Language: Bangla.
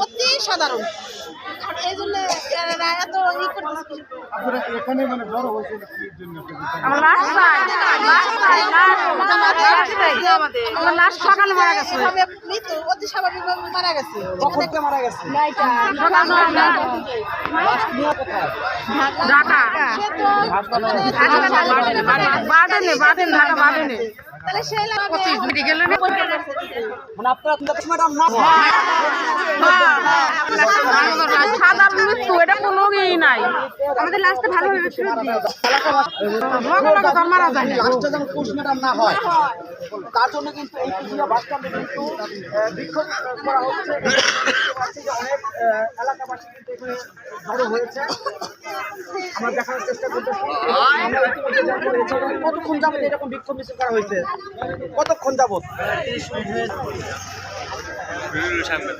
অতি সাধারণ এই জন্য এত এখানে মানে বড় হয়েছে সকালে মারা গেছে মৃত্যু অতি স্বাভাবিকভাবে মারা গেছে মারা গেছে তাহলে সে মানে আপনার ম্যাডাম না সাধারণ মৃত্যু এটা কোনো ইয়ে নাই আমাদের লাস্টে ভালোভাবে মারা যায় না লাস্টে যেন পোস্টমর্টম না হয় তার জন্য কিন্তু এই কুমিল্লা বাস স্ট্যান্ডে কিন্তু বিক্ষোভ করা হচ্ছে অনেক এলাকাবাসী কিন্তু এখানে জড়ো হয়েছে আমরা দেখার চেষ্টা করতেছি কতক্ষণ যাবত এরকম বিক্ষোভ মিছিল করা হয়েছে কতক্ষণ যাবত সামনে